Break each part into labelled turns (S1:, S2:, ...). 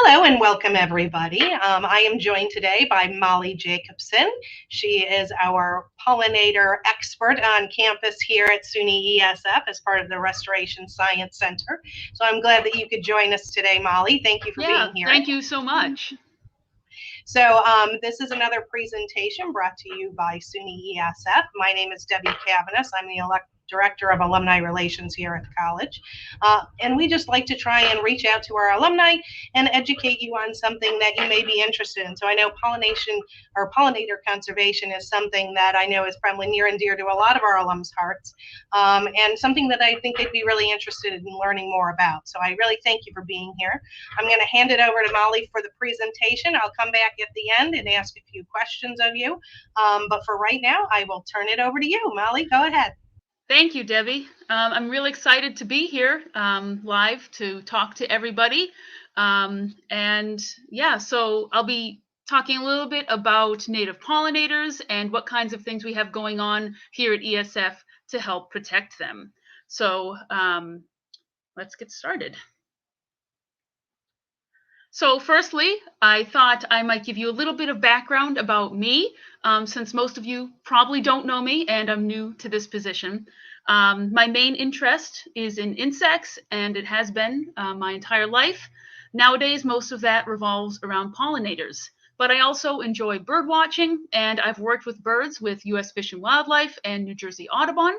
S1: Hello and welcome everybody. I am joined today by Molly Jacobson. She is our pollinator expert on campus here at SUNY ESF as part of the Restoration Science Center. So I'm glad that you could join us today, Molly. Thank you for being here.
S2: Thank you so much.
S1: So this is another presentation brought to you by SUNY ESF. My name is Debbie Cavanis. I'm the Director of Alumni Relations here at the college. And we just like to try and reach out to our alumni and educate you on something that you may be interested in. So I know pollination or pollinator conservation is something that I know is probably near and dear to a lot of our alums' hearts, and something that I think they'd be really interested in learning more about. So I really thank you for being here. I'm going to hand it over to Molly for the presentation. I'll come back at the end and ask a few questions of you. But for right now, I will turn it over to you. Molly, go ahead.
S2: Thank you, Debbie. I'm really excited to be here live to talk to everybody. So I'll be talking a little bit about native pollinators and what kinds of things we have going on here at ESF to help protect them. So let's get started. So firstly, I thought I might give you a little bit of background about me, since most of you probably don't know me and I'm new to this position. My main interest is in insects, and it has been my entire life. Nowadays, most of that revolves around pollinators. But I also enjoy bird watching, and I've worked with birds with U.S. Fish and Wildlife and New Jersey Audubon.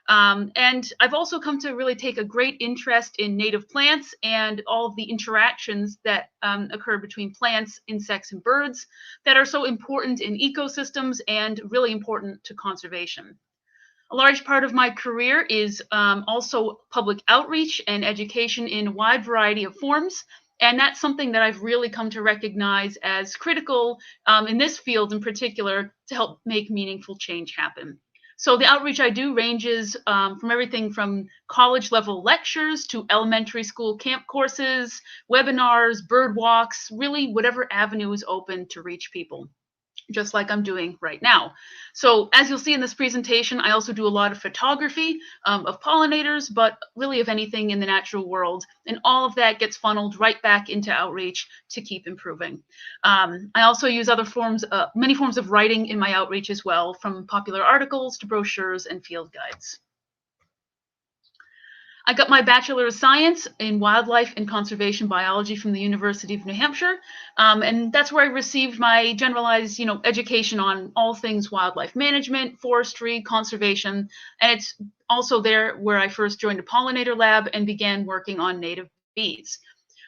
S2: And I've also come to really take a great interest in native plants and all of the interactions that occur between plants, insects, and birds that are so important in ecosystems and really important to conservation. A large part of my career is also public outreach and education in a wide variety of forms. And that's something that I've really come to recognize as critical in this field in particular to help make meaningful change happen. So the outreach I do ranges from everything from college level lectures to elementary school camp courses, webinars, bird walks, really whatever avenue is open to reach people, just like I'm doing right now. So as you'll see in this presentation, I also do a lot of photography of pollinators, but really of anything in the natural world. And all of that gets funneled right back into outreach to keep improving. I also use many forms of writing in my outreach as well, from popular articles to brochures and field guides. I got my Bachelor of Science in Wildlife and Conservation Biology from the University of New Hampshire, and that's where I received my generalized, education on all things wildlife management, forestry, conservation, and it's also there where I first joined a pollinator lab and began working on native bees.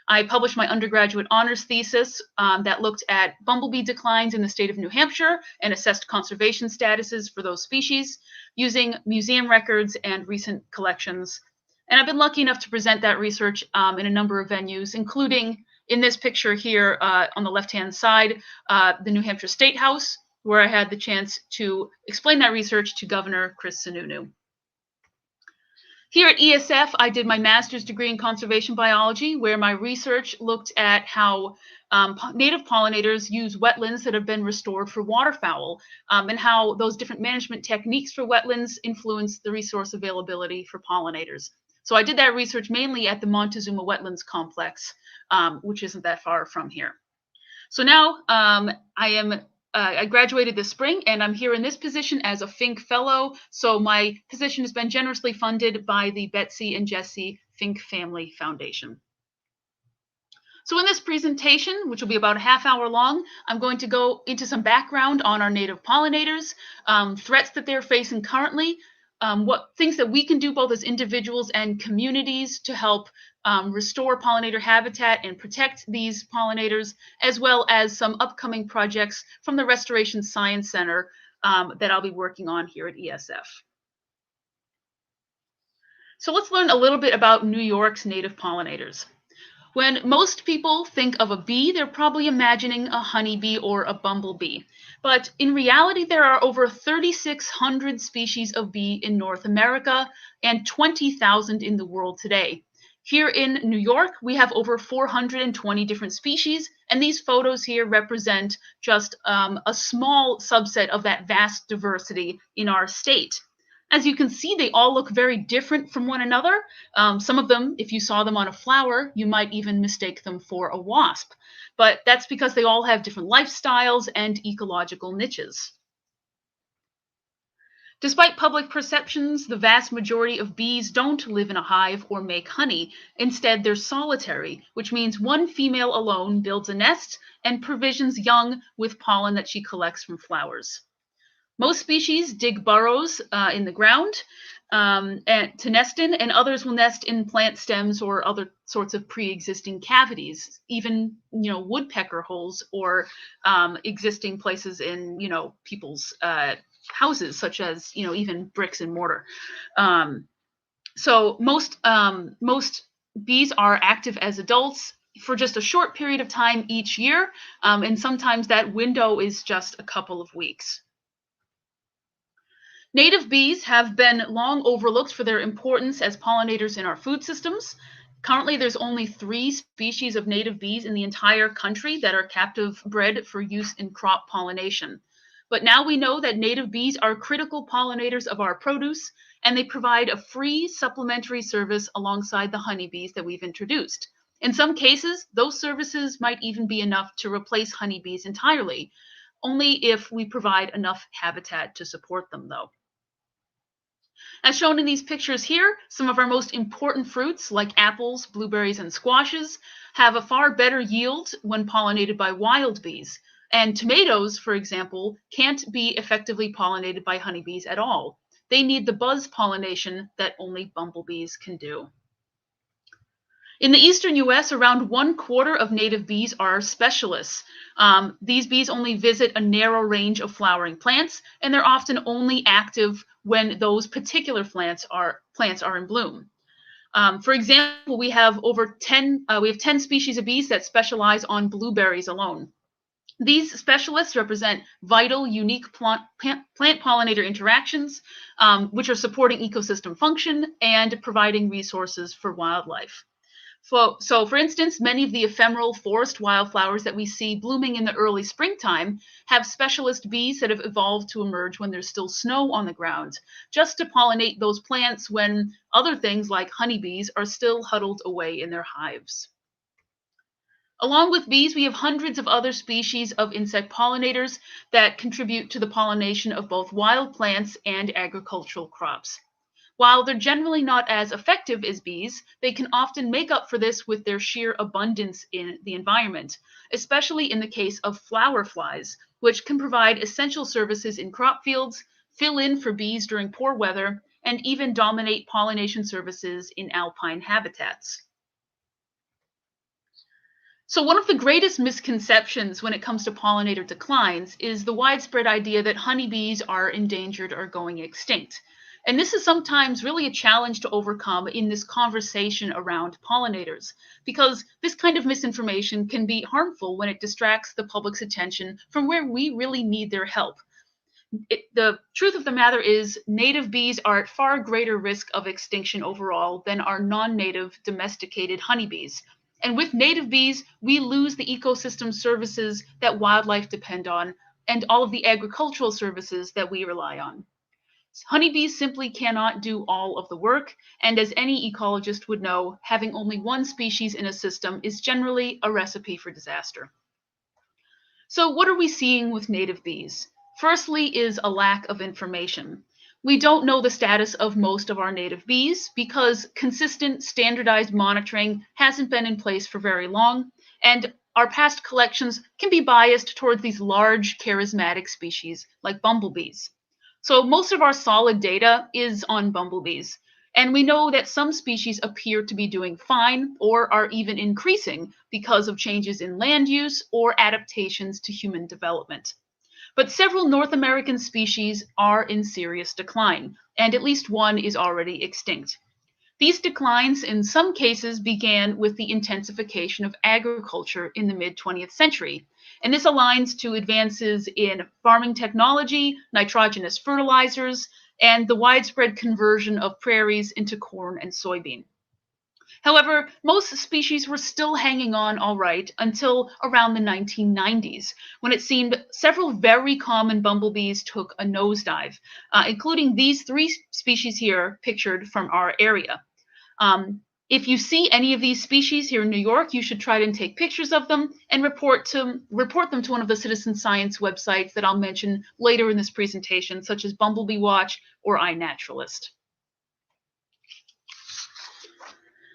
S2: I published my undergraduate honors thesis that looked at bumblebee declines in the state of New Hampshire and assessed conservation statuses for those species using museum records and recent collections. And I've been lucky enough to present that research in a number of venues, including in this picture here on the left-hand side, the New Hampshire State House, where I had the chance to explain that research to Governor Chris Sununu. Here at ESF, I did my master's degree in conservation biology, where my research looked at how native pollinators use wetlands that have been restored for waterfowl, and how those different management techniques for wetlands influence the resource availability for pollinators. So I did that research mainly at the Montezuma Wetlands Complex, which isn't that far from here. So now I graduated this spring, and I'm here in this position as a Fink Fellow. So my position has been generously funded by the Betsy and Jesse Fink Family Foundation. So in this presentation, which will be about a half hour long, I'm going to go into some background on our native pollinators, threats that they're facing currently, what things that we can do both as individuals and communities to help restore pollinator habitat and protect these pollinators, as well as some upcoming projects from the Restoration Science Center that I'll be working on here at ESF. So let's learn a little bit about New York's native pollinators. When most people think of a bee, they're probably imagining a honeybee or a bumblebee. But in reality, there are over 3,600 species of bee in North America and 20,000 in the world today. Here in New York, we have over 420 different species, and these photos here represent just a small subset of that vast diversity in our state. As you can see, they all look very different from one another. Some of them, if you saw them on a flower, you might even mistake them for a wasp. But that's because they all have different lifestyles and ecological niches. Despite public perceptions, the vast majority of bees don't live in a hive or make honey. Instead, they're solitary, which means one female alone builds a nest and provisions young with pollen that she collects from flowers. Most species dig burrows in the ground and to nest in, and others will nest in plant stems or other sorts of pre-existing cavities, even woodpecker holes or existing places in people's houses, such as even bricks and mortar. So most bees are active as adults for just a short period of time each year, and sometimes that window is just a couple of weeks. Native bees have been long overlooked for their importance as pollinators in our food systems. Currently, there's only 3 species of native bees in the entire country that are captive bred for use in crop pollination. But now we know that native bees are critical pollinators of our produce, and they provide a free supplementary service alongside the honeybees that we've introduced. In some cases, those services might even be enough to replace honeybees entirely, only if we provide enough habitat to support them, though. As shown in these pictures here, some of our most important fruits, like apples, blueberries, and squashes, have a far better yield when pollinated by wild bees. And tomatoes, for example, can't be effectively pollinated by honeybees at all. They need the buzz pollination that only bumblebees can do. In the eastern US, around 1/4 of native bees are specialists. These bees only visit a narrow range of flowering plants, and they're often only active when those particular plants are in bloom. For example, we have 10 species of bees that specialize on blueberries alone. These specialists represent vital, unique plant-pollinator interactions, which are supporting ecosystem function and providing resources for wildlife. So, for instance, many of the ephemeral forest wildflowers that we see blooming in the early springtime have specialist bees that have evolved to emerge when there's still snow on the ground, just to pollinate those plants when other things like honeybees are still huddled away in their hives. Along with bees, we have hundreds of other species of insect pollinators that contribute to the pollination of both wild plants and agricultural crops. While they're generally not as effective as bees, they can often make up for this with their sheer abundance in the environment, especially in the case of flower flies, which can provide essential services in crop fields, fill in for bees during poor weather, and even dominate pollination services in alpine habitats. So one of the greatest misconceptions when it comes to pollinator declines is the widespread idea that honeybees are endangered or going extinct. And this is sometimes really a challenge to overcome in this conversation around pollinators, because this kind of misinformation can be harmful when it distracts the public's attention from where we really need their help. The truth of the matter is native bees are at far greater risk of extinction overall than our non-native domesticated honeybees. And with native bees, we lose the ecosystem services that wildlife depend on and all of the agricultural services that we rely on. Honeybees simply cannot do all of the work, and as any ecologist would know, having only one species in a system is generally a recipe for disaster. So what are we seeing with native bees? Firstly is a lack of information. We don't know the status of most of our native bees because consistent, standardized monitoring hasn't been in place for very long, and our past collections can be biased towards these large, charismatic species like bumblebees. So most of our solid data is on bumblebees, and we know that some species appear to be doing fine or are even increasing because of changes in land use or adaptations to human development. But several North American species are in serious decline, and at least one is already extinct. These declines in some cases began with the intensification of agriculture in the mid-20th century, and this aligns to advances in farming technology, nitrogenous fertilizers, and the widespread conversion of prairies into corn and soybean. However, most species were still hanging on all right until around the 1990s, when it seemed several very common bumblebees took a nosedive, including these three species here pictured from our area. If you see any of these species here in New York, you should try to take pictures of them and report them to one of the citizen science websites that I'll mention later in this presentation, such as Bumblebee Watch or iNaturalist.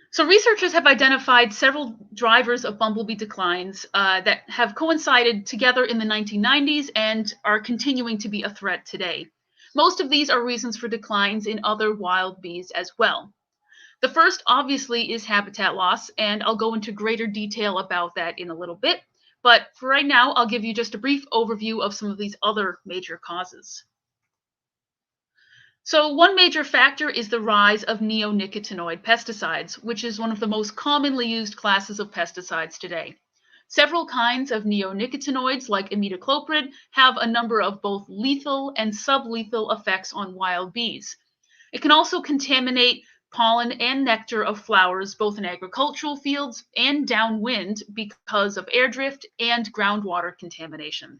S2: So researchers have identified several drivers of bumblebee declines that have coincided together in the 1990s and are continuing to be a threat today. Most of these are reasons for declines in other wild bees as well. The first, obviously, is habitat loss, and I'll go into greater detail about that in a little bit. But for right now, I'll give you just a brief overview of some of these other major causes. So one major factor is the rise of neonicotinoid pesticides, which is one of the most commonly used classes of pesticides today. Several kinds of neonicotinoids, like imidacloprid, have a number of both lethal and sublethal effects on wild bees. It can also contaminate pollen and nectar of flowers, both in agricultural fields and downwind because of air drift and groundwater contamination.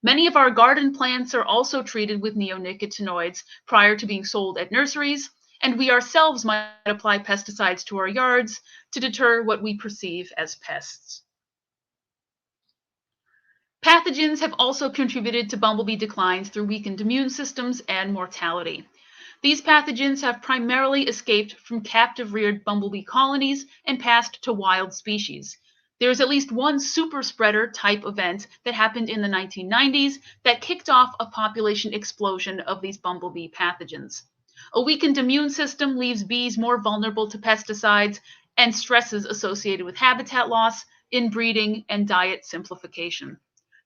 S2: Many of our garden plants are also treated with neonicotinoids prior to being sold at nurseries, and we ourselves might apply pesticides to our yards to deter what we perceive as pests. Pathogens have also contributed to bumblebee declines through weakened immune systems and mortality. These pathogens have primarily escaped from captive-reared bumblebee colonies and passed to wild species. There is at least one super spreader type event that happened in the 1990s that kicked off a population explosion of these bumblebee pathogens. A weakened immune system leaves bees more vulnerable to pesticides and stresses associated with habitat loss, inbreeding, and diet simplification.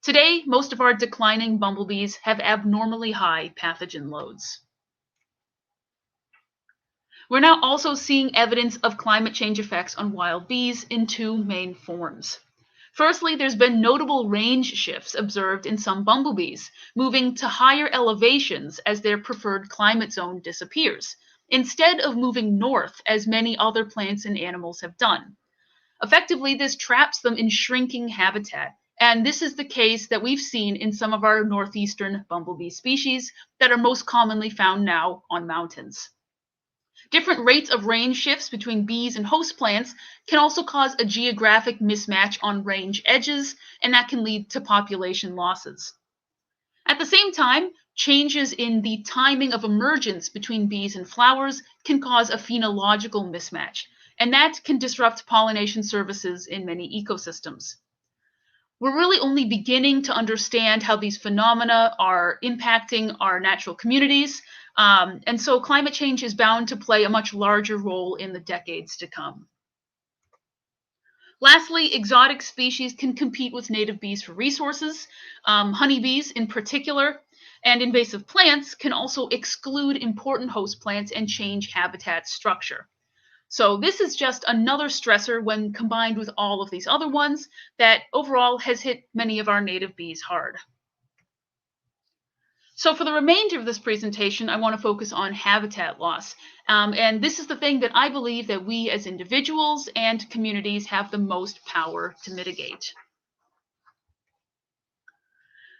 S2: Today, most of our declining bumblebees have abnormally high pathogen loads. We're now also seeing evidence of climate change effects on wild bees in two main forms. Firstly, there's been notable range shifts observed in some bumblebees, moving to higher elevations as their preferred climate zone disappears, instead of moving north as many other plants and animals have done. Effectively, this traps them in shrinking habitat, and this is the case that we've seen in some of our northeastern bumblebee species that are most commonly found now on mountains. Different rates of range shifts between bees and host plants can also cause a geographic mismatch on range edges, and that can lead to population losses. At the same time, changes in the timing of emergence between bees and flowers can cause a phenological mismatch, and that can disrupt pollination services in many ecosystems. We're really only beginning to understand how these phenomena are impacting our natural communities, and so climate change is bound to play a much larger role in the decades to come. Lastly, exotic species can compete with native bees for resources. Honeybees in particular, and invasive plants can also exclude important host plants and change habitat structure. So this is just another stressor when combined with all of these other ones that overall has hit many of our native bees hard. So for the remainder of this presentation, I want to focus on habitat loss. And this is the thing that I believe that we as individuals and communities have the most power to mitigate.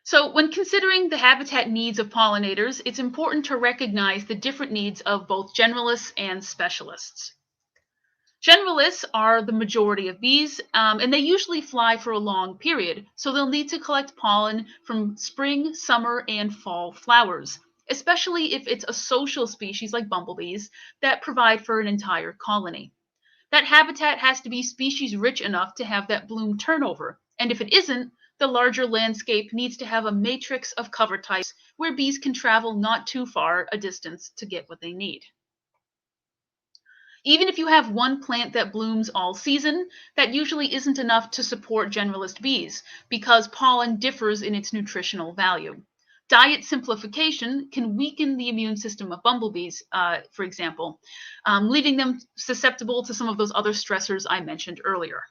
S2: So when considering the habitat needs of pollinators, it's important to recognize the different needs of both generalists and specialists. Generalists are the majority of bees, and they usually fly for a long period, so they'll need to collect pollen from spring, summer, and fall flowers, especially if it's a social species like bumblebees that provide for an entire colony. That habitat has to be species rich enough to have that bloom turnover, and if it isn't, the larger landscape needs to have a matrix of cover types where bees can travel not too far a distance to get what they need. Even if you have one plant that blooms all season, that usually isn't enough to support generalist bees because pollen differs in its nutritional value. Diet simplification can weaken the immune system of bumblebees, for example, leaving them susceptible to some of those other stressors I mentioned earlier.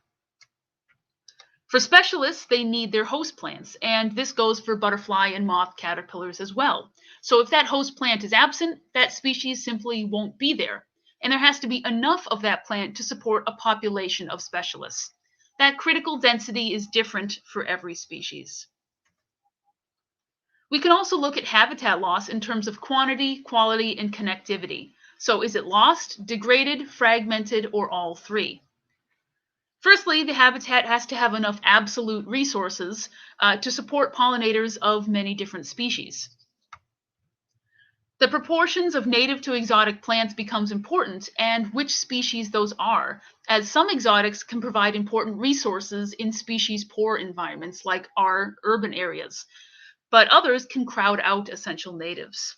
S2: For specialists, they need their host plants, and this goes for butterfly and moth caterpillars as well. So if that host plant is absent, that species simply won't be there. and there has to be enough of that plant to support a population of specialists. That critical density is different for every species. We can also look at habitat loss in terms of quantity, quality, and connectivity. So is it lost, degraded, fragmented, or all three? Firstly, the habitat has to have enough absolute resources to support pollinators of many different species. The proportions of native to exotic plants becomes important, and which species those are, as some exotics can provide important resources in species-poor environments like our urban areas, but others can crowd out essential natives.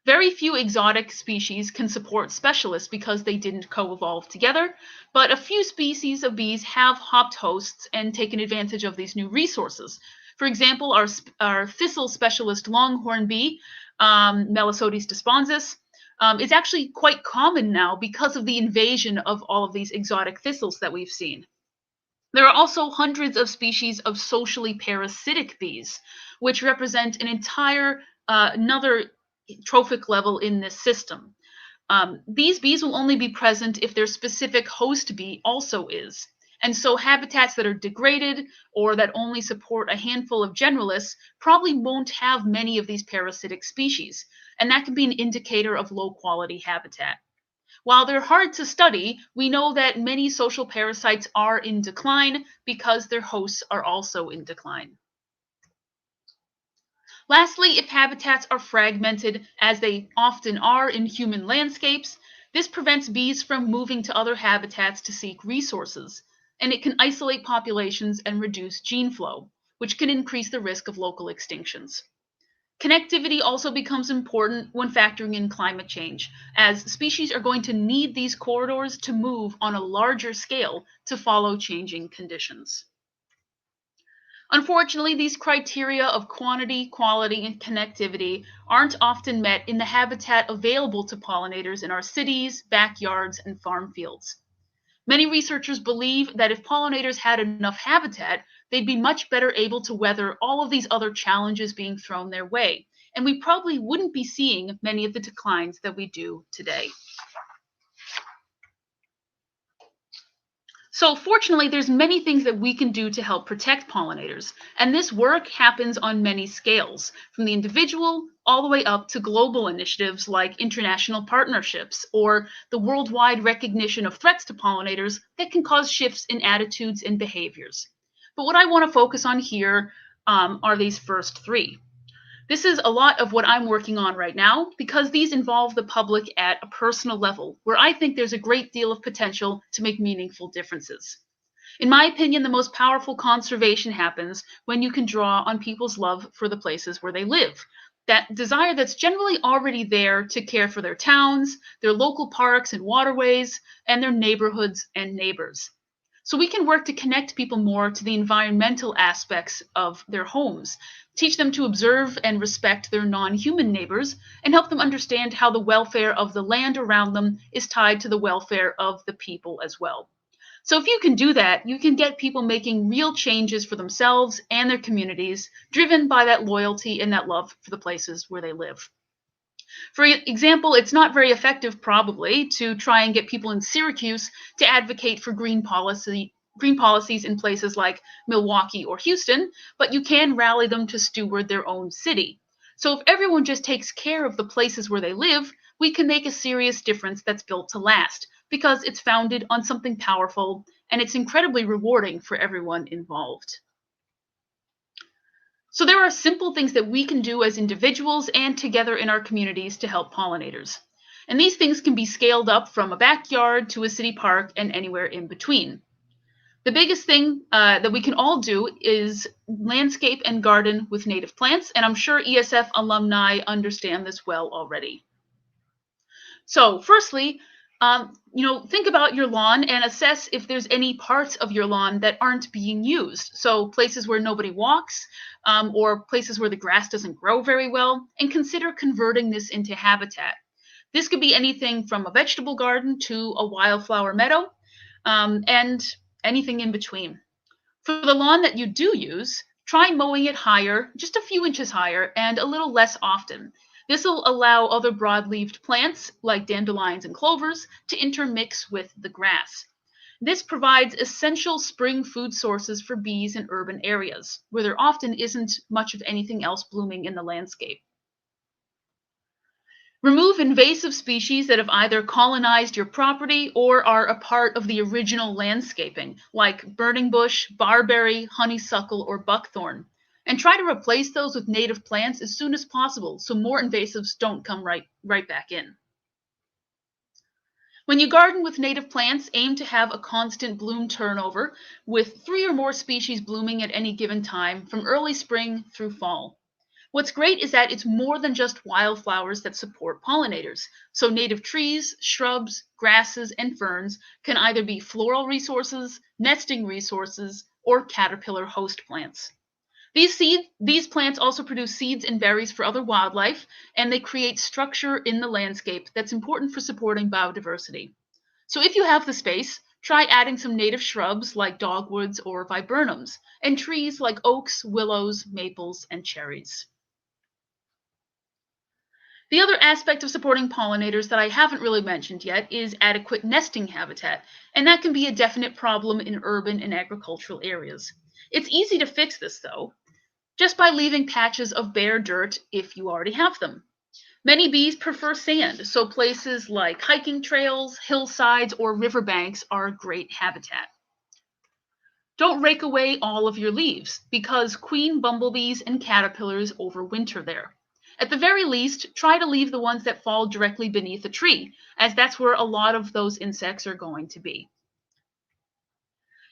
S2: Very few exotic species can support specialists because they didn't co-evolve together, but a few species of bees have hopped hosts and taken advantage of these new resources. For example, our thistle specialist longhorn bee, Melisodes desponsus, is actually quite common now because of the invasion of all of these exotic thistles that we've seen. There are also hundreds of species of socially parasitic bees, which represent an entire another trophic level in this system. These bees will only be present if their specific host bee also is. And so habitats that are degraded or that only support a handful of generalists probably won't have many of these parasitic species. And that can be an indicator of low quality habitat. While they're hard to study, we know that many social parasites are in decline because their hosts are also in decline. Lastly, if habitats are fragmented, as they often are in human landscapes, this prevents bees from moving to other habitats to seek resources, and it can isolate populations and reduce gene flow, which can increase the risk of local extinctions. Connectivity also becomes important when factoring in climate change, as species are going to need these corridors to move on a larger scale to follow changing conditions. Unfortunately, these criteria of quantity, quality, and connectivity aren't often met in the habitat available to pollinators in our cities, backyards, and farm fields. Many researchers believe that if pollinators had enough habitat, they'd be much better able to weather all of these other challenges being thrown their way, and we probably wouldn't be seeing many of the declines that we do today. So fortunately, there's many things that we can do to help protect pollinators, and this work happens on many scales, from the individual all the way up to global initiatives like international partnerships or the worldwide recognition of threats to pollinators that can cause shifts in attitudes and behaviors. But what I want to focus on here are these first three. This is a lot of what I'm working on right now because these involve the public at a personal level, where I think there's a great deal of potential to make meaningful differences. In my opinion, the most powerful conservation happens when you can draw on people's love for the places where they live. That desire that's generally already there to care for their towns, their local parks and waterways, and their neighborhoods and neighbors. So we can work to connect people more to the environmental aspects of their homes, teach them to observe and respect their non-human neighbors, and help them understand how the welfare of the land around them is tied to the welfare of the people as well. So if you can do that, you can get people making real changes for themselves and their communities, driven by that loyalty and that love for the places where they live. For example, it's not very effective probably to try and get people in Syracuse to advocate for green policies in places like Milwaukee or Houston, but you can rally them to steward their own city. So if everyone just takes care of the places where they live, we can make a serious difference that's built to last because it's founded on something powerful and it's incredibly rewarding for everyone involved. So there are simple things that we can do as individuals and together in our communities to help pollinators. And these things can be scaled up from a backyard to a city park and anywhere in between. The biggest thing that we can all do is landscape and garden with native plants, and I'm sure ESF alumni understand this well already. So firstly, think about your lawn and assess if there's any parts of your lawn that aren't being used. So places where nobody walks or places where the grass doesn't grow very well, and consider converting this into habitat. This could be anything from a vegetable garden to a wildflower meadow and anything in between. For the lawn that you do use, try mowing it higher, just a few inches higher, and a little less often. This will allow other broad-leaved plants, like dandelions and clovers, to intermix with the grass. This provides essential spring food sources for bees in urban areas, where there often isn't much of anything else blooming in the landscape. Remove invasive species that have either colonized your property or are a part of the original landscaping, like burning bush, barberry, honeysuckle, or buckthorn. And try to replace those with native plants as soon as possible so more invasives don't come right back in. When you garden with native plants, aim to have a constant bloom turnover with 3 or more species blooming at any given time from early spring through fall. What's great is that it's more than just wildflowers that support pollinators. So native trees, shrubs, grasses, and ferns can either be floral resources, nesting resources, or caterpillar host plants. These plants also produce seeds and berries for other wildlife, and they create structure in the landscape that's important for supporting biodiversity. So if you have the space, try adding some native shrubs like dogwoods or viburnums, and trees like oaks, willows, maples, and cherries. The other aspect of supporting pollinators that I haven't really mentioned yet is adequate nesting habitat, and that can be a definite problem in urban and agricultural areas. It's easy to fix this, though, just by leaving patches of bare dirt if you already have them. Many bees prefer sand, so places like hiking trails, hillsides, or riverbanks are a great habitat. Don't rake away all of your leaves, because queen bumblebees and caterpillars overwinter there. At the very least, try to leave the ones that fall directly beneath a tree, as that's where a lot of those insects are going to be.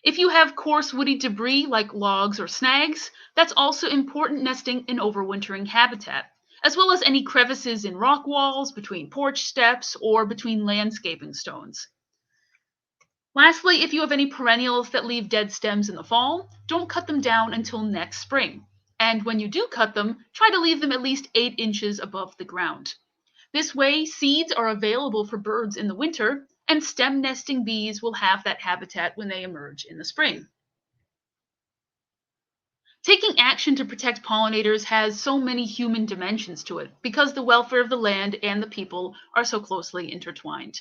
S2: If you have coarse woody debris like logs or snags, that's also important nesting and overwintering habitat, as well as any crevices in rock walls, between porch steps, or between landscaping stones. Lastly, if you have any perennials that leave dead stems in the fall, don't cut them down until next spring. And when you do cut them, try to leave them at least 8 inches above the ground. This way, seeds are available for birds in the winter, and stem nesting bees will have that habitat when they emerge in the spring. Taking action to protect pollinators has so many human dimensions to it because the welfare of the land and the people are so closely intertwined.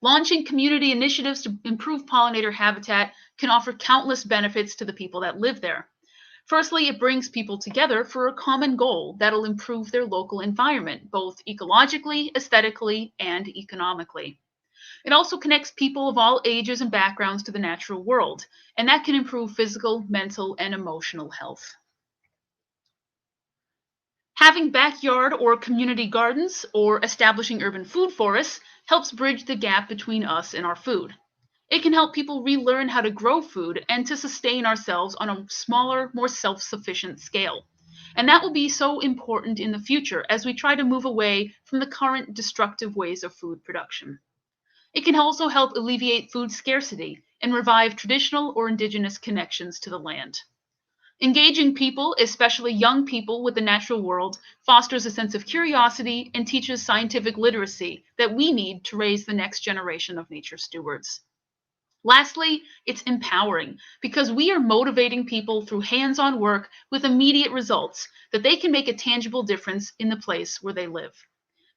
S2: Launching community initiatives to improve pollinator habitat can offer countless benefits to the people that live there. Firstly, it brings people together for a common goal that'll improve their local environment, both ecologically, aesthetically, and economically. It also connects people of all ages and backgrounds to the natural world, and that can improve physical, mental, and emotional health. Having backyard or community gardens or establishing urban food forests helps bridge the gap between us and our food. It can help people relearn how to grow food and to sustain ourselves on a smaller, more self-sufficient scale. And that will be so important in the future as we try to move away from the current destructive ways of food production. It can also help alleviate food scarcity and revive traditional or indigenous connections to the land. Engaging people, especially young people, with the natural world fosters a sense of curiosity and teaches scientific literacy that we need to raise the next generation of nature stewards. Lastly, it's empowering because we are motivating people through hands-on work with immediate results that they can make a tangible difference in the place where they live.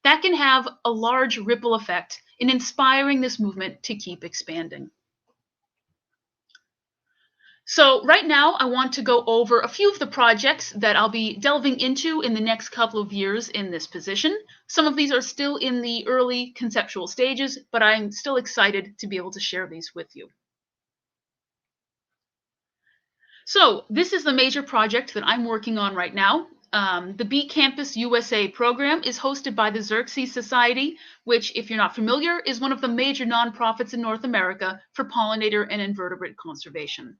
S2: That can have a large ripple effect in inspiring this movement to keep expanding. So right now, I want to go over a few of the projects that I'll be delving into in the next couple of years in this position. Some of these are still in the early conceptual stages, but I'm still excited to be able to share these with you. So this is the major project that I'm working on right now. The Bee Campus USA program is hosted by the Xerxes Society, which, if you're not familiar, is one of the major nonprofits in North America for pollinator and invertebrate conservation.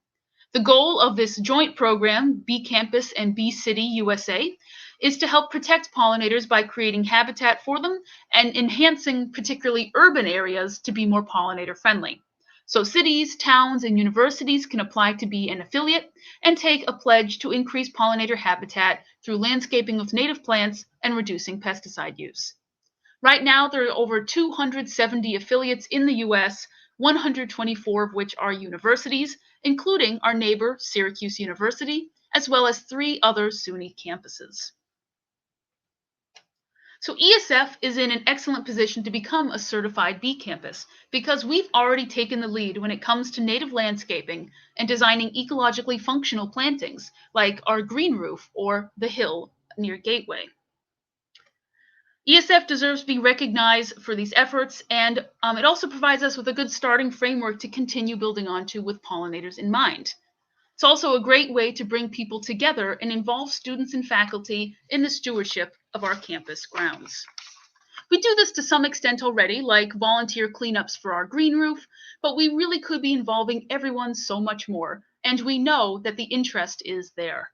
S2: The goal of this joint program, Bee Campus and Bee City USA, is to help protect pollinators by creating habitat for them and enhancing particularly urban areas to be more pollinator friendly. So cities, towns, and universities can apply to be an affiliate and take a pledge to increase pollinator habitat through landscaping of native plants and reducing pesticide use. Right now, there are over 270 affiliates in the US, 124 of which are universities, including our neighbor, Syracuse University, as well as 3 other SUNY campuses. So ESF is in an excellent position to become a certified bee campus because we've already taken the lead when it comes to native landscaping and designing ecologically functional plantings like our green roof or the hill near Gateway. ESF deserves to be recognized for these efforts, and it also provides us with a good starting framework to continue building onto with pollinators in mind. It's also a great way to bring people together and involve students and faculty in the stewardship of our campus grounds. We do this to some extent already, like volunteer cleanups for our green roof, but we really could be involving everyone so much more, and we know that the interest is there.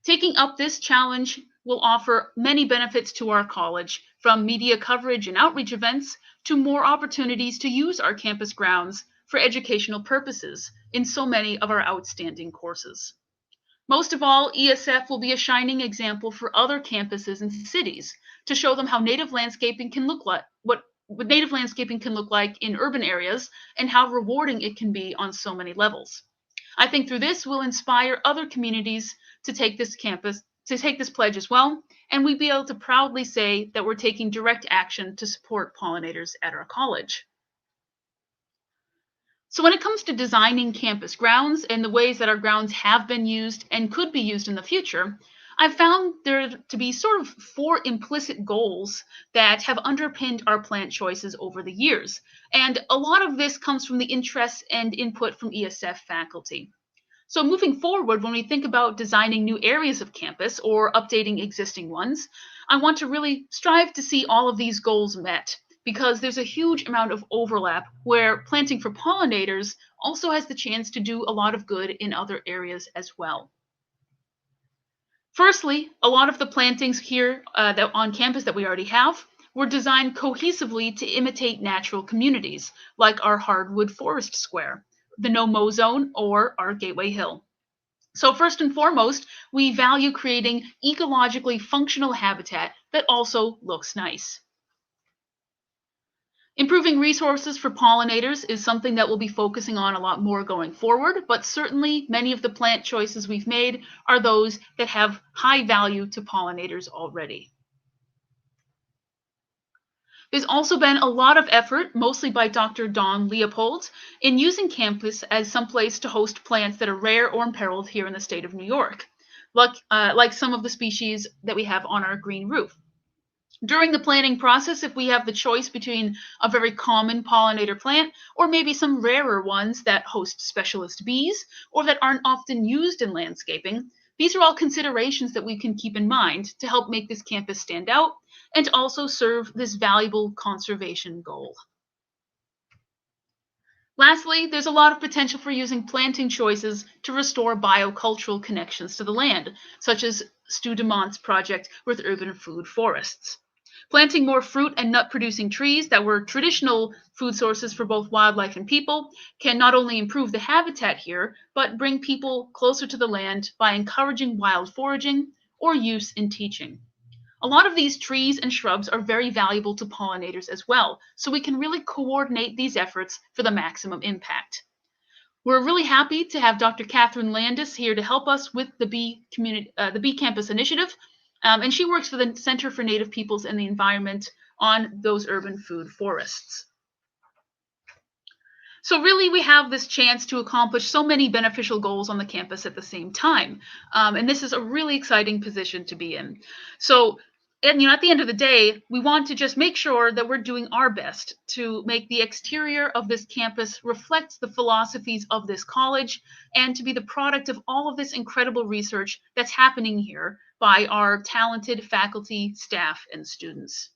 S2: Taking up this challenge will offer many benefits to our college, from media coverage and outreach events to more opportunities to use our campus grounds for educational purposes in so many of our outstanding courses. Most of all, ESF will be a shining example for other campuses and cities to show them how native landscaping can look like, what native landscaping can look like in urban areas and how rewarding it can be on so many levels. I think through this we'll inspire other communities to take this pledge as well, and we'd be able to proudly say that we're taking direct action to support pollinators at our college. So when it comes to designing campus grounds and the ways that our grounds have been used and could be used in the future, I've found there to be sort of 4 implicit goals that have underpinned our plant choices over the years. And a lot of this comes from the interests and input from ESF faculty. So moving forward, when we think about designing new areas of campus or updating existing ones, I want to really strive to see all of these goals met, because there's a huge amount of overlap where planting for pollinators also has the chance to do a lot of good in other areas as well. Firstly, a lot of the plantings here that on campus that we already have were designed cohesively to imitate natural communities, like our hardwood forest square, the no-mow zone, or our Gateway Hill. So first and foremost, we value creating ecologically functional habitat that also looks nice. Improving resources for pollinators is something that we'll be focusing on a lot more going forward, but certainly many of the plant choices we've made are those that have high value to pollinators already. There's also been a lot of effort, mostly by Dr. Dawn Leopold, in using campus as some place to host plants that are rare or imperiled here in the state of New York, like some of the species that we have on our green roof. During the planning process, if we have the choice between a very common pollinator plant or maybe some rarer ones that host specialist bees or that aren't often used in landscaping, these are all considerations that we can keep in mind to help make this campus stand out and also serve this valuable conservation goal. Lastly, there's a lot of potential for using planting choices to restore biocultural connections to the land, such as Stu DeMont's project with urban food forests. Planting more fruit and nut-producing trees that were traditional food sources for both wildlife and people can not only improve the habitat here, but bring people closer to the land by encouraging wild foraging or use in teaching. A lot of these trees and shrubs are very valuable to pollinators as well, so we can really coordinate these efforts for the maximum impact. We're really happy to have Dr. Catherine Landis here to help us with the Bee Campus Initiative, and she works for the Center for Native Peoples and the Environment on those urban food forests. So really, we have this chance to accomplish so many beneficial goals on the campus at the same time, and this is a really exciting position to be in. So, and at the end of the day, we want to just make sure that we're doing our best to make the exterior of this campus reflect the philosophies of this college and to be the product of all of this incredible research that's happening here by our talented faculty, staff, and students.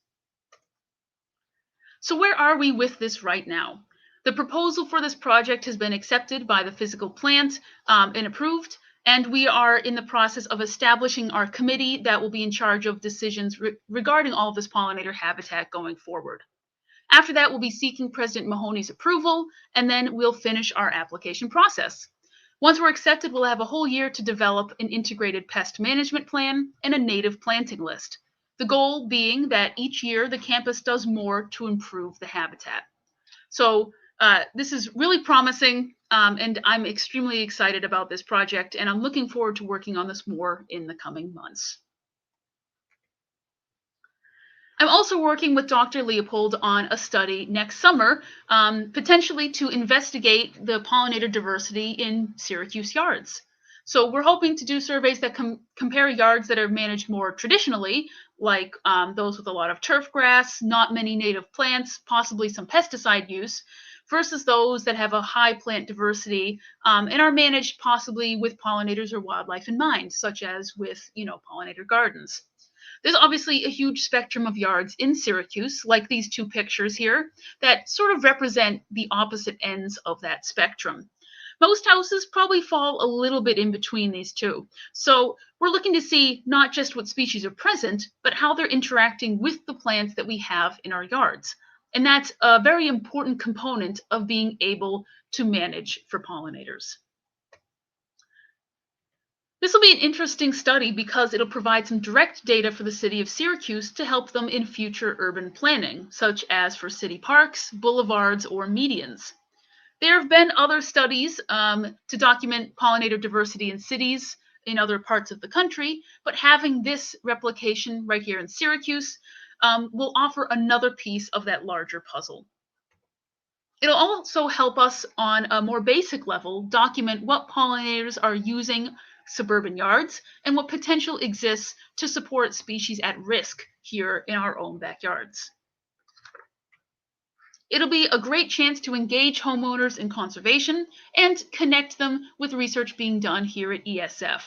S2: So where are we with this right now? The proposal for this project has been accepted by the physical plant and approved, and we are in the process of establishing our committee that will be in charge of decisions regarding all of this pollinator habitat going forward. After that, we'll be seeking President Mahoney's approval, and then we'll finish our application process. Once we're accepted, we'll have a whole year to develop an integrated pest management plan and a native planting list. The goal being that each year the campus does more to improve the habitat. So this is really promising, and I'm extremely excited about this project, and I'm looking forward to working on this more in the coming months. I'm also working with Dr. Leopold on a study next summer, potentially to investigate the pollinator diversity in Syracuse yards. So we're hoping to do surveys that compare yards that are managed more traditionally, like those with a lot of turf grass, not many native plants, possibly some pesticide use, versus those that have a high plant diversity and are managed possibly with pollinators or wildlife in mind, such as with, pollinator gardens. There's obviously a huge spectrum of yards in Syracuse, like these two pictures here, that sort of represent the opposite ends of that spectrum. Most houses probably fall a little bit in between these two. So we're looking to see not just what species are present, but how they're interacting with the plants that we have in our yards. And that's a very important component of being able to manage for pollinators. This will be an interesting study because it'll provide some direct data for the city of Syracuse to help them in future urban planning, such as for city parks, boulevards, or medians. There have been other studies to document pollinator diversity in cities in other parts of the country, but having this replication right here in Syracuse will offer another piece of that larger puzzle. It'll also help us on a more basic level document what pollinators are using suburban yards and what potential exists to support species at risk here in our own backyards. It'll be a great chance to engage homeowners in conservation and connect them with research being done here at ESF.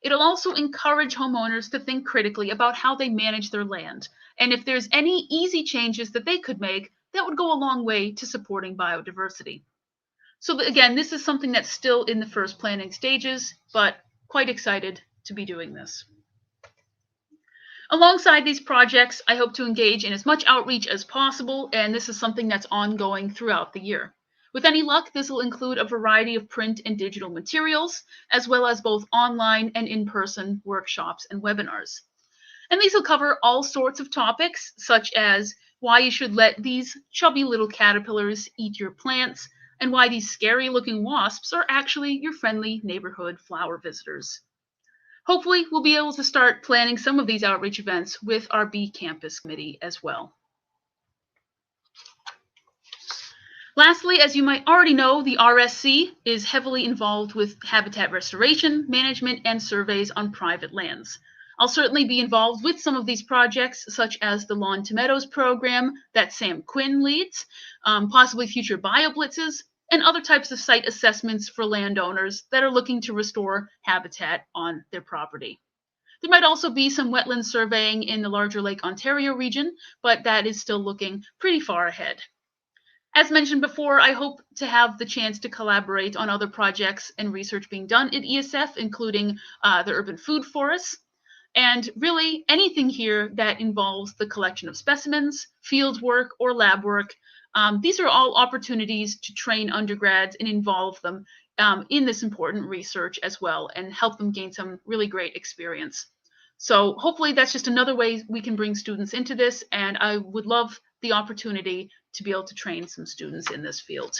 S2: It'll also encourage homeowners to think critically about how they manage their land, and if there's any easy changes that they could make, that would go a long way to supporting biodiversity. So again, this is something that's still in the first planning stages, but quite excited to be doing this. Alongside these projects, I hope to engage in as much outreach as possible, and this is something that's ongoing throughout the year. With any luck, this will include a variety of print and digital materials, as well as both online and in-person workshops and webinars. And these will cover all sorts of topics, such as why you should let these chubby little caterpillars eat your plants, and why these scary-looking wasps are actually your friendly neighborhood flower visitors. Hopefully, we'll be able to start planning some of these outreach events with our Bee Campus Committee as well. Lastly, as you might already know, the RSC is heavily involved with habitat restoration, management, and surveys on private lands. I'll certainly be involved with some of these projects, such as the Lawn to Meadows program that Sam Quinn leads, possibly future bioblitzes, and other types of site assessments for landowners that are looking to restore habitat on their property. There might also be some wetland surveying in the larger Lake Ontario region, but that is still looking pretty far ahead. As mentioned before, I hope to have the chance to collaborate on other projects and research being done at ESF, including the urban food forests, and really anything here that involves the collection of specimens, field work, or lab work. These are all opportunities to train undergrads and involve them in this important research as well and help them gain some really great experience. So hopefully that's just another way we can bring students into this, and I would love the opportunity to be able to train some students in this field.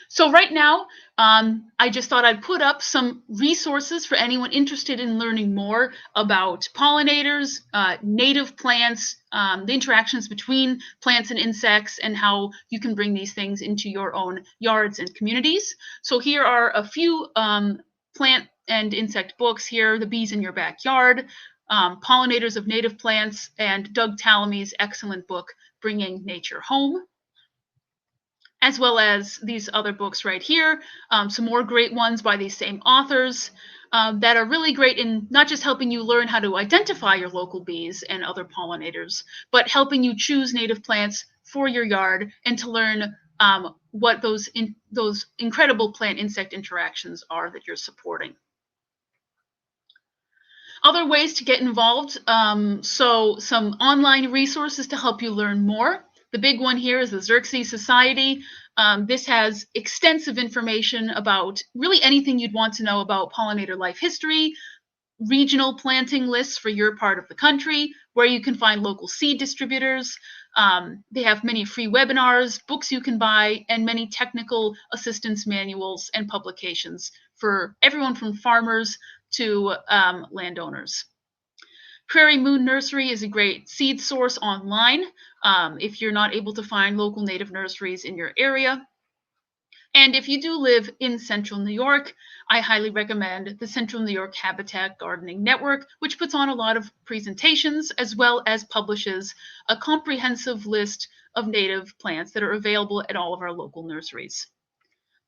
S2: So right now, I just thought I'd put up some resources for anyone interested in learning more about pollinators, native plants, the interactions between plants and insects, and how you can bring these things into your own yards and communities. So here are a few plant and insect books here: The Bees in Your Backyard, Pollinators of Native Plants, and Doug Tallamy's excellent book, Bringing Nature Home, as well as these other books right here, some more great ones by these same authors that are really great in not just helping you learn how to identify your local bees and other pollinators, but helping you choose native plants for your yard and to learn what those incredible plant-insect interactions are that you're supporting. Other ways to get involved, so some online resources to help you learn more. The big one here is the Xerces Society. This has extensive information about really anything you'd want to know about pollinator life history, regional planting lists for your part of the country, where you can find local seed distributors. They have many free webinars, books you can buy, and many technical assistance manuals and publications for everyone from farmers to landowners. Prairie Moon Nursery is a great seed source online if you're not able to find local native nurseries in your area. And if you do live in Central New York, I highly recommend the Central New York Habitat Gardening Network, which puts on a lot of presentations as well as publishes a comprehensive list of native plants that are available at all of our local nurseries.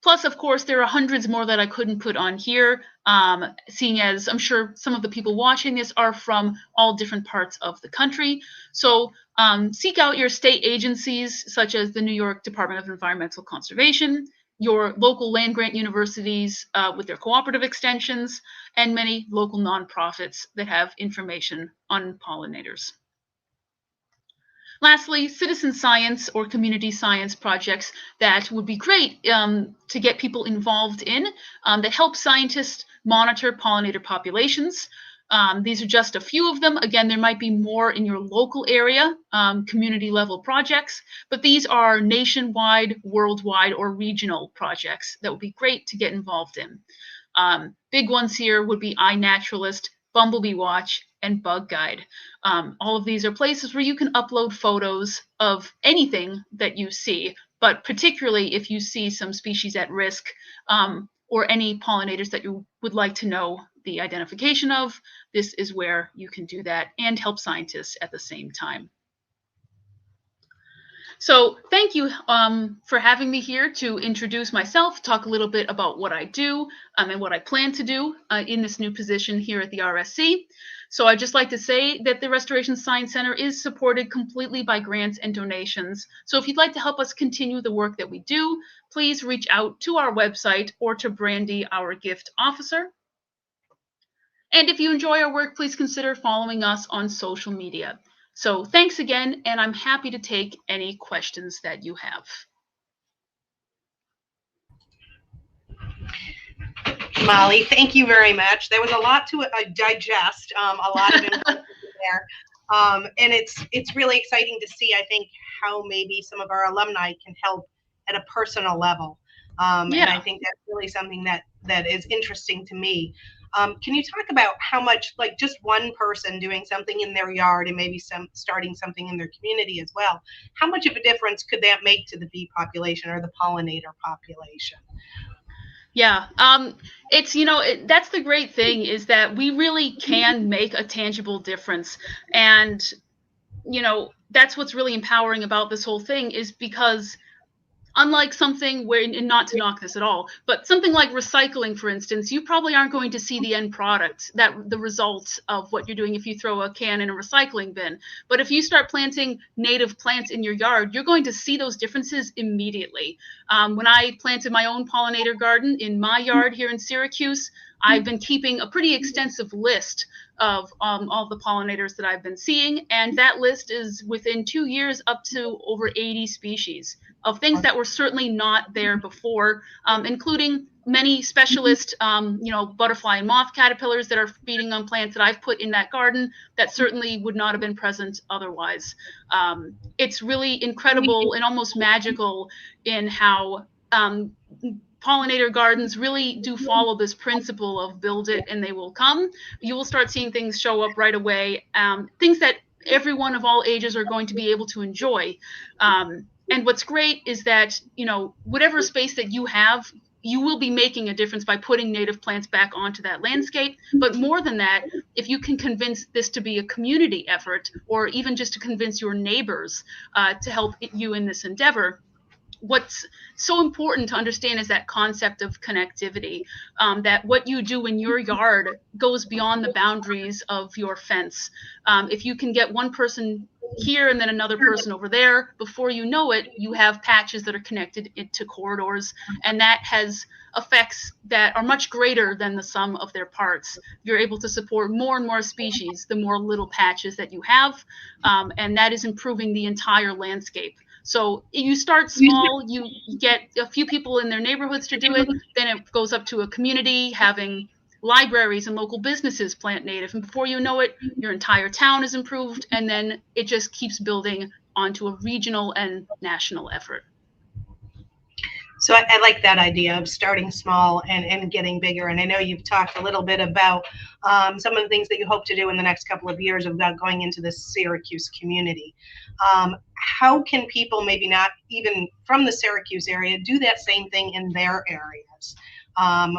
S2: Plus, of course, there are hundreds more that I couldn't put on here, seeing as I'm sure some of the people watching this are from all different parts of the country. So seek out your state agencies, such as the New York Department of Environmental Conservation, your local land-grant universities with their cooperative extensions, and many local nonprofits that have information on pollinators. Lastly, citizen science or community science projects that would be great to get people involved in that help scientists monitor pollinator populations. These are just a few of them. Again, there might be more in your local area, community level projects, but these are nationwide, worldwide, or regional projects that would be great to get involved in. Big ones here would be iNaturalist, Bumblebee Watch, and Bug Guide. All of these are places where you can upload photos of anything that you see, but particularly if you see some species at risk or any pollinators that you would like to know the identification of, this is where you can do that and help scientists at the same time. So thank you for having me here to introduce myself, talk a little bit about what I do and what I plan to do in this new position here at the RSC. So I'd just like to say that the Restoration Science Center is supported completely by grants and donations. So if you'd like to help us continue the work that we do, please reach out to our website or to Brandy, our gift officer. And if you enjoy our work, please consider following us on social media. So thanks again, and I'm happy to take any questions that you have.
S1: Molly, thank you very much. There was a lot to digest, a lot of information there. And it's really exciting to see, I think, how maybe some of our alumni can help at a personal level. And I think that's really something that is interesting to me. Can you talk about how much, like just one person doing something in their yard and maybe starting something in their community as well, how much of a difference could that make to the bee population or the pollinator population?
S2: Yeah, it's, that's the great thing is that we really can make a tangible difference. And, that's what's really empowering about this whole thing is because unlike something where, and not to knock this at all, but something like recycling, for instance, you probably aren't going to see the end product, the result of what you're doing if you throw a can in a recycling bin. But if you start planting native plants in your yard, you're going to see those differences immediately. When I planted my own pollinator garden in my yard here in Syracuse, I've been keeping a pretty extensive list of all the pollinators that I've been seeing, and that list is within 2 years up to over 80 species of things that were certainly not there before, including many specialist, butterfly and moth caterpillars that are feeding on plants that I've put in that garden that certainly would not have been present otherwise. It's really incredible and almost magical in how pollinator gardens really do follow this principle of build it and they will come. You will start seeing things show up right away, things that everyone of all ages are going to be able to enjoy. And what's great is that, whatever space that you have, you will be making a difference by putting native plants back onto that landscape. But more than that, if you can convince this to be a community effort, or even just to convince your neighbors to help you in this endeavor, what's so important to understand is that concept of connectivity, that what you do in your yard goes beyond the boundaries of your fence. If you can get one person here and then another person over there, before you know it, you have patches that are connected into corridors, and that has effects that are much greater than the sum of their parts. You're able to support more and more species the more little patches that you have, and that is improving the entire landscape. So you start small, you get a few people in their neighborhoods to do it, then it goes up to a community having libraries and local businesses plant native. And before you know it, your entire town is improved, and then it just keeps building onto a regional and national effort.
S1: So I like that idea of starting small and getting bigger. And I know you've talked a little bit about some of the things that you hope to do in the next couple of years about going into the Syracuse community. How can people, maybe not even from the Syracuse area, do that same thing in their areas?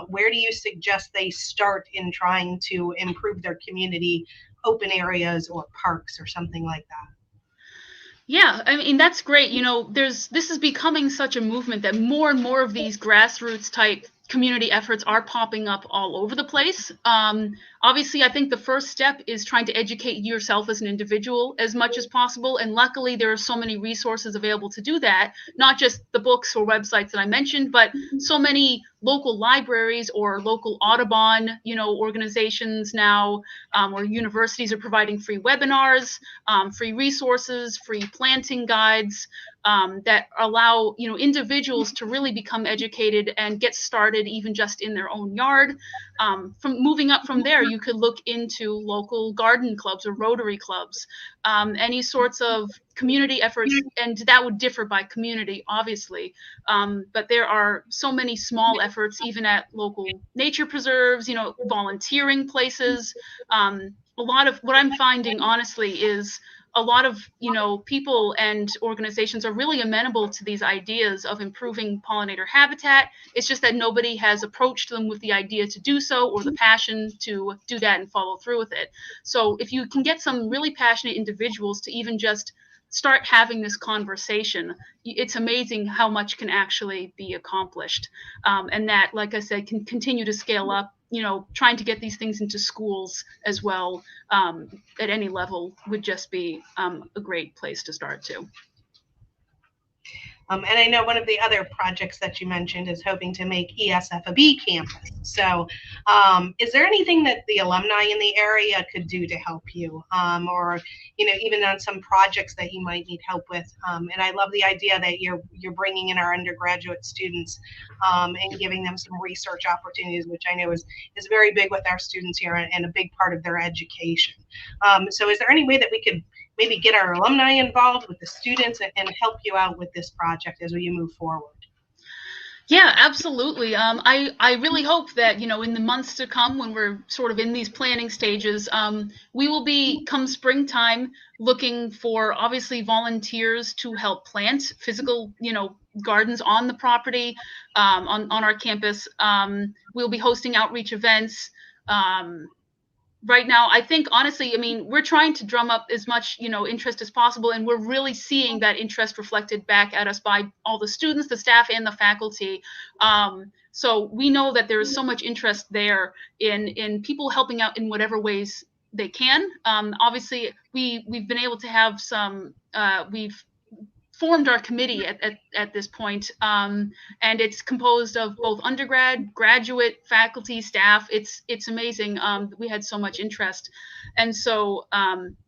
S1: Where do you suggest they start in trying to improve their community open areas or parks or something like that?
S2: Yeah, I mean, that's great. You know, this is becoming such a movement that more and more of these grassroots type community efforts are popping up all over the place. Obviously, I think the first step is trying to educate yourself as an individual as much as possible. And luckily, there are so many resources available to do that, not just the books or websites that I mentioned, but so many local libraries or local Audubon, organizations now, or universities are providing free webinars, free resources, free planting guides, that allow individuals to really become educated and get started even just in their own yard. From moving up from there, you could look into local garden clubs or Rotary clubs, any sorts of community efforts, and that would differ by community, obviously. But there are so many small efforts, even at local nature preserves, volunteering places. A lot of what I'm finding, honestly, is a lot of people and organizations are really amenable to these ideas of improving pollinator habitat. It's just that nobody has approached them with the idea to do so or the passion to do that and follow through with it. So if you can get some really passionate individuals to even just start having this conversation, it's amazing how much can actually be accomplished. And that, like I said, can continue to scale up, trying to get these things into schools as well, at any level would just be a great place to start too.
S1: And I know one of the other projects that you mentioned is hoping to make ESF a bee campus. So is there anything that the alumni in the area could do to help you? Or, even on some projects that you might need help with? And I love the idea that you're bringing in our undergraduate students and giving them some research opportunities, which I know is very big with our students here and a big part of their education. So is there any way that we could maybe get our alumni involved with the students and help you out with this project as we move forward?
S2: Yeah, absolutely. I really hope that, in the months to come, when we're sort of in these planning stages, we will be, come springtime, looking for obviously volunteers to help plant physical, gardens on the property, on our campus. We'll be hosting outreach events. Right now, I think, honestly, I mean, we're trying to drum up as much, interest as possible, and we're really seeing that interest reflected back at us by all the students, the staff, and the faculty. So we know that there is so much interest there in people helping out in whatever ways they can. Obviously, we've been able to have some, we've formed our committee at this point, and it's composed of both undergrad, graduate, faculty, staff. It's amazing. We had so much interest, and so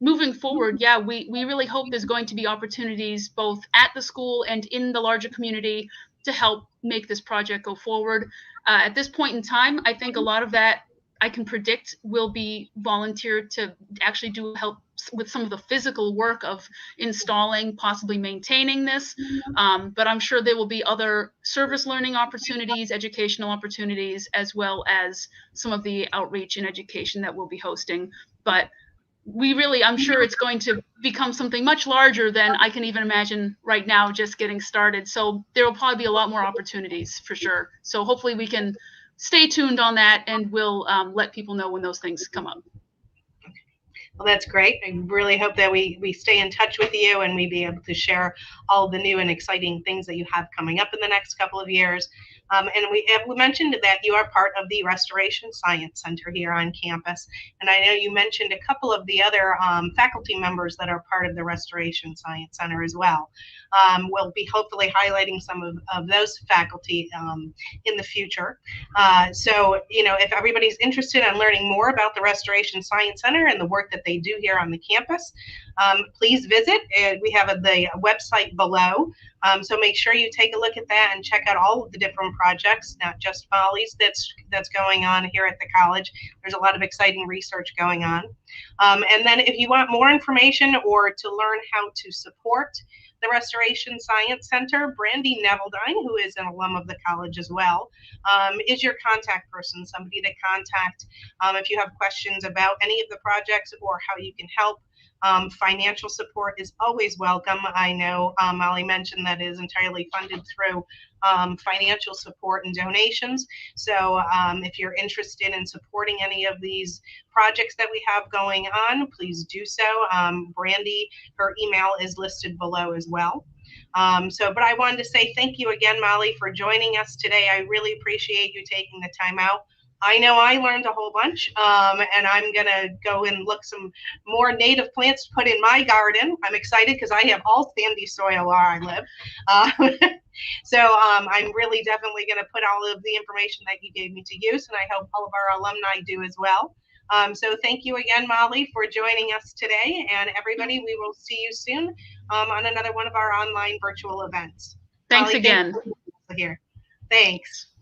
S2: moving forward, yeah, we really hope there's going to be opportunities both at the school and in the larger community to help make this project go forward. At this point in time, I think a lot of that I can predict will be volunteered to actually do help with some of the physical work of installing, possibly maintaining this. But I'm sure there will be other service learning opportunities, educational opportunities, as well as some of the outreach and education that we'll be hosting. But I'm sure it's going to become something much larger than I can even imagine right now, just getting started. So there will probably be a lot more opportunities for sure. So hopefully we can stay tuned on that, and we'll let people know when those things come up.
S1: Well, that's great. I really hope that we stay in touch with you and we be able to share all the new and exciting things that you have coming up in the next couple of years. And we mentioned that you are part of the Restoration Science Center here on campus. And I know you mentioned a couple of the other faculty members that are part of the Restoration Science Center as well. We'll be hopefully highlighting some of those faculty in the future. So, if everybody's interested in learning more about the Restoration Science Center and the work that they do here on the campus, please visit. We have the website below. So make sure you take a look at that and check out all of the different projects, not just Molly's that's going on here at the college. There's a lot of exciting research going on. And then if you want more information or to learn how to support the Restoration Science Center. Brandy Neveldine, who is an alum of the college as well, is your contact person, somebody to contact if you have questions about any of the projects or how you can help. Financial support is always welcome. I know Molly mentioned that it is entirely funded through financial support and donations. So if you're interested in supporting any of these projects that we have going on, please do so. Brandy, her email is listed below as well. But I wanted to say thank you again, Molly, for joining us today. I really appreciate you taking the time out. I know I learned a whole bunch, and I'm going to go and look some more native plants to put in my garden. I'm excited because I have all sandy soil where I live. I'm really definitely going to put all of the information that you gave me to use, and I hope all of our alumni do as well. So thank you again, Molly, for joining us today. And everybody, we will see you soon on another one of our online virtual events.
S2: Thanks
S1: Molly,
S2: again.
S1: Thanks.